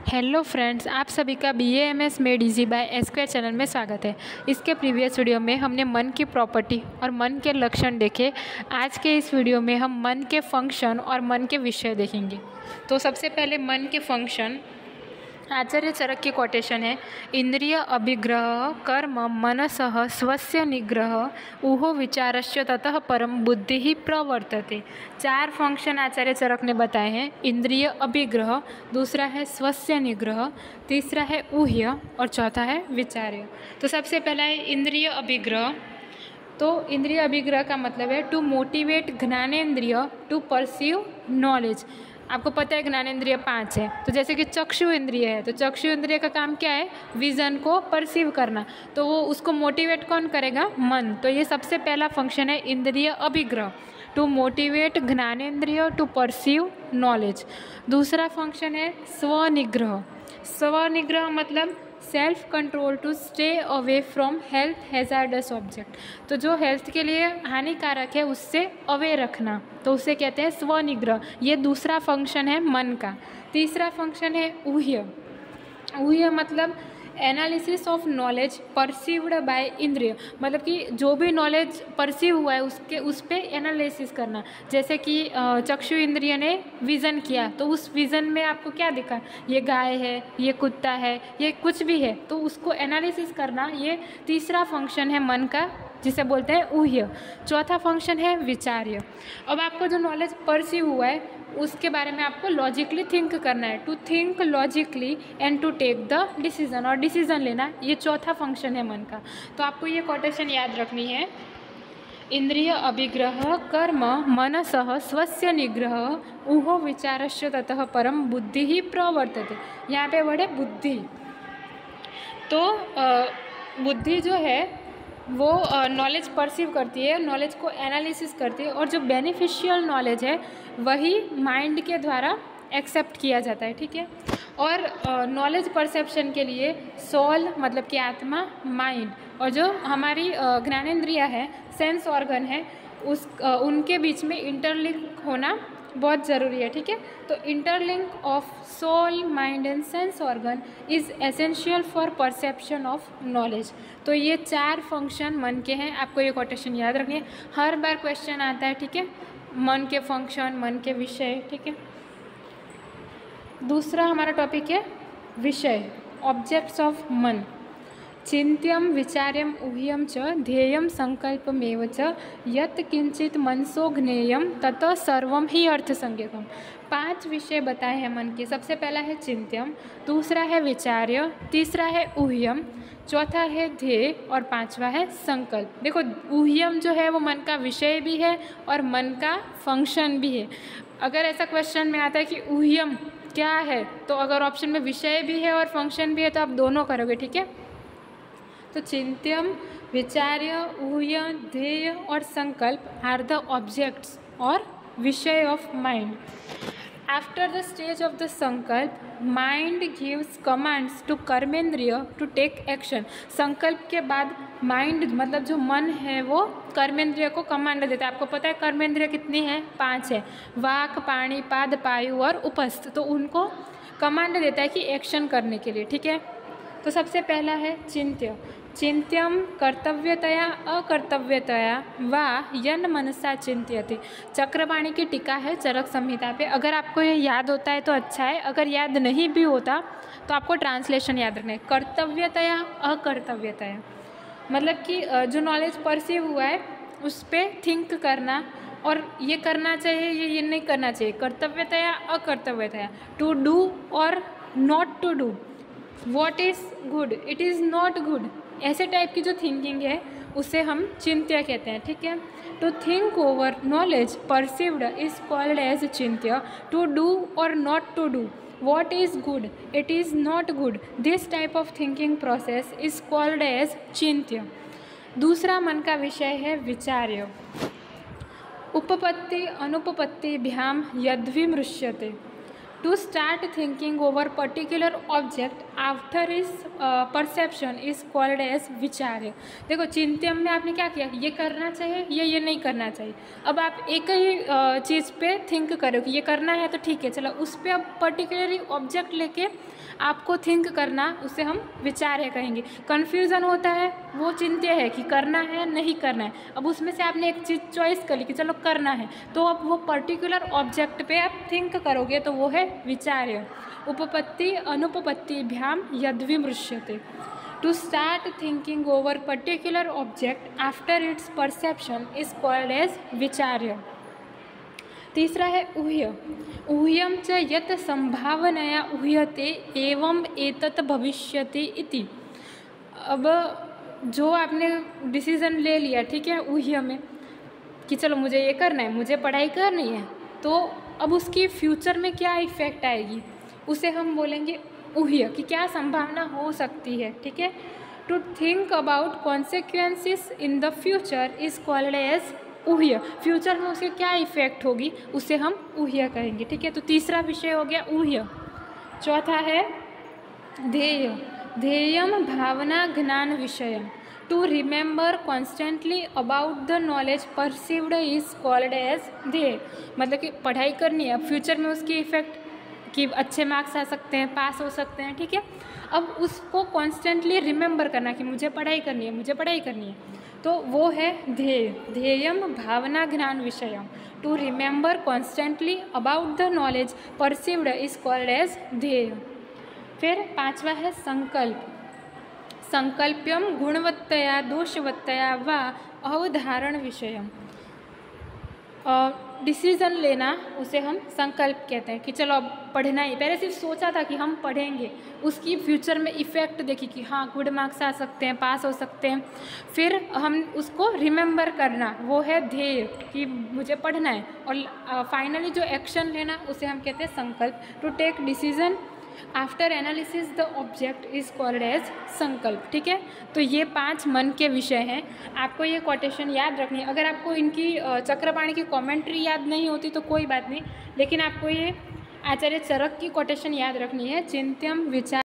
Hello friends, आप सभी का BAMS made easy by Esquire channel में स्वागत है। इसके प्रीवियस वीडियो में हमने मन की प्रॉपर्टी और मन के लक्षण देखे। आज के इस वीडियो में हम मन के फंक्शन और मन के विषय देखेंगे। तो सबसे पहले मन के फंक्शन, आचार्य चरक की कोटेशन है, इंद्रिय अभिग्रह कर्म मनसः स्वस्य निग्रह उहो विचारस्य ततः परम बुद्धि ही प्रवर्तते। 4 फंक्शन आचार्य चरक ने बताए हैं। इंद्रिय अभिग्रह, दूसरा है स्वस्य निग्रह, तीसरा है ऊह्य और चौथा है विचार्य। तो सबसे पहला है इंद्रिय अभिग्रह। तो इंद्रिय अभिग्रह का मतलब है टू मोटिवेट ज्ञानेंद्रिय टू परसीव नॉलेज। आपको पता है ज्ञानेंद्रिय 5 है। तो जैसे कि चक्षु इंद्रिय है, तो चक्षु इंद्रिय का काम क्या है? विज़न को परसीव करना। तो वो उसको मोटिवेट कौन करेगा? मन। तो ये सबसे पहला फंक्शन है इंद्रिय अभिग्रह, टू मोटिवेट ज्ञानेंद्रिय टू परसीव नॉलेज। दूसरा फंक्शन है स्वनिग्रह। स्वनिग्रह मतलब self control to stay away from health hazardous object. तो जो हेल्थ के लिए हानिकारक है उससे अवे रखना, तो उसे कहते हैं स्वनिग्रह। ये दूसरा फंक्शन है मन का। तीसरा फंक्शन है ऊह्य। ऊह्य मतलब analysis of knowledge perceived bye इंद्रिय, मतलब कि जो भी नॉलेज परसीव हुआ है उसके उस पर एनालिसिस करना। जैसे कि चक्षु इंद्रिय ने विज़न किया, तो उस विज़न में आपको क्या दिखा? ये गाय है, ये कुत्ता है, ये कुछ भी है, तो उसको एनालिसिस करना। ये तीसरा फंक्शन है मन का, जिसे बोलते हैं ऊह्य। चौथा फंक्शन है विचार्य। अब आपको जो नॉलेज परसीव हुआ है उसके बारे में आपको लॉजिकली थिंक करना है, to think logically and to take the decision, और डिसीजन लेना। ये चौथा फंक्शन है मन का। तो आपको ये कोटेशन याद रखनी है, इंद्रिय अभिग्रह कर्म मनसः स्वस्य निग्रह ऊहो विचारस्य ततः परम बुद्धि ही प्रवर्तते। यहाँ पे वर्ड है बुद्धि। तो बुद्धि जो है वो नॉलेज परसीव करती है, नॉलेज को एनालिसिस करती है, और जो बेनिफिशियल नॉलेज है वही माइंड के द्वारा एक्सेप्ट किया जाता है, ठीक है। और नॉलेज परसेप्शन के लिए सोल मतलब कि आत्मा, माइंड, और जो हमारी ज्ञानेंद्रिय है, सेंस ऑर्गन है, उनके बीच में इंटरलिंक होना बहुत ज़रूरी है, ठीक है। तो interlink of soul, mind and sense organ is essential for perception of knowledge. तो ये 4 फंक्शन मन के हैं। आपको ये कोटेशन याद रखनी है, हर बार क्वेश्चन आता है, ठीक है। मन के फंक्शन, मन के विषय, ठीक है। दूसरा हमारा टॉपिक है विषय, ऑब्जेक्ट्स ऑफ मन। चिंत्यम विचार्यम ऊह्यम च ध्येयम संकल्पमेव च यत् किंचित मनसो ज्ञेयम ततः सर्वम ही अर्थसंज्ञकम। 5 विषय बताए हैं मन के। सबसे पहला है चिंत्यम, दूसरा है विचार्य, तीसरा है ऊह्यम, चौथा है ध्येय और 5वां है संकल्प। देखो, ऊह्यम जो है वो मन का विषय भी है और मन का फंक्शन भी है। अगर ऐसा क्वेश्चन में आता है कि ऊह्यम क्या है, तो अगर ऑप्शन में विषय भी है और फंक्शन भी है तो आप दोनों करोगे, ठीक है। तो चिंत्यम, विचार्य, ऊह्य, ध्येय और संकल्प आर द ऑब्जेक्ट्स और विषय of mind. After the stage of the संकल्प माइंड गिव्स कमांड्स टू कर्मेंद्रिय टू टेक एक्शन। संकल्प के बाद माइंड मतलब जो मन है वो कर्मेंद्रिय को कमांड देता है। आपको पता है कर्मेंद्रिय कितनी है? 5 है, वाक, पाणि, पाद, पायु और उपस्थ। तो उनको कमांड देता है कि एक्शन करने के लिए, ठीक है। तो सबसे पहला है चिंत्य। चिंत्यम कर्तव्यतया अकर्तव्यतया वा यन मनसा चिंत्यते। चक्रपाणी की टीका है चरक संहिता पे। अगर आपको ये याद होता है तो अच्छा है, अगर याद नहीं भी होता तो आपको ट्रांसलेशन याद रखना है। कर्तव्यतया अकर्तव्यतया मतलब कि जो नॉलेज परसीव हुआ है उस पर थिंक करना, और ये करना चाहिए, ये नहीं करना चाहिए। कर्तव्यतया अकर्तव्यतया, टू डू और not to do, what is good, it is not good, ऐसे टाइप की जो थिंकिंग है उसे हम चिंत्य कहते हैं, ठीक है। To think over knowledge perceived is called as चिंत्य। टू डू और not to do, what is good, it is not good, this type of thinking process is called as चिंत्य। दूसरा मन का विषय है विचार्य। उपपत्ति अनुपपत्तिभ्याम यद्विमृश्यते। To start thinking over particular object after is perception is called as विचार्य। देखो चिंतन में आपने क्या किया, ये करना चाहिए, ये नहीं करना चाहिए। अब आप एक ही चीज़ पे थिंक करो कि ये करना है तो ठीक है, चलो उस पर अब पर्टिकुलरली ऑब्जेक्ट लेके आपको थिंक करना, उसे हम विचार्य कहेंगे। कन्फ्यूज़न होता है वो चिंत्य है कि करना है नहीं करना है। अब उसमें से आपने एक चीज़ चॉइस कर ली कि चलो करना है, तो अब वो पर्टिकुलर ऑब्जेक्ट पे आप थिंक करोगे तो वो है विचार्य। उपपत्ति अनुपपत्तिभ्याम यद्विमृश्यते। To start thinking over particular object after its perception is called as विचार्य। तीसरा है ऊह्य। ऊह्यम च यत् संभावनया ऊह्यते एवं एतत् भविष्यति इति। अब जो आपने डिसीज़न ले लिया, ठीक है, ऊह्य में कि चलो मुझे ये करना है, मुझे पढ़ाई करनी है, तो अब उसकी फ्यूचर में क्या इफ़ेक्ट आएगी उसे हम बोलेंगे ऊह्य, कि क्या संभावना हो सकती है, ठीक है। To think about consequences in the future is called as ऊह्य। फ्यूचर में उसके क्या इफेक्ट होगी उसे हम ऊह्य कहेंगे, ठीक है। तो तीसरा विषय हो गया ऊह्य। चौथा है ध्येय। ध्येयम भावना ज्ञान विषय। To remember constantly about the knowledge perceived is called as ध्येय। मतलब कि पढ़ाई करनी है, अब फ्यूचर में उसकी इफेक्ट कि अच्छे मार्क्स आ सकते हैं, पास हो सकते हैं, ठीक है। अब उसको कॉन्स्टेंटली रिमेंबर करना कि मुझे पढ़ाई करनी है, मुझे पढ़ाई करनी है, तो वो है ध्येय। ध्येयम भावना ज्ञान विषयम। To remember constantly about the knowledge perceived is called as ध्येय। फिर पांचवा है संकल्प। संकल्प्यम गुणवत्तया दोषवत्तया वा अवधारण विषयम। डिसीज़न लेना उसे हम संकल्प कहते हैं कि चलो अब पढ़ना ही। पहले सिर्फ सोचा था कि हम पढ़ेंगे, उसकी फ्यूचर में इफ़ेक्ट देखी कि हाँ गुड मार्क्स आ सकते हैं, पास हो सकते हैं, फिर हम उसको रिमेंबर करना, वो है ध्येय कि मुझे पढ़ना है। और फाइनली जो एक्शन लेना उसे हम कहते हैं संकल्प। To take decision after analysis the object is called as संकल्प, ठीक है। तो ये 5 मन के विषय हैं। आपको ये कोटेशन याद रखनी है। अगर आपको इनकी चक्रपाणी की कमेंट्री याद नहीं होती तो कोई बात नहीं, लेकिन आपको ये आचार्य चरक की कोटेशन याद रखनी है। चिंत्यम विचार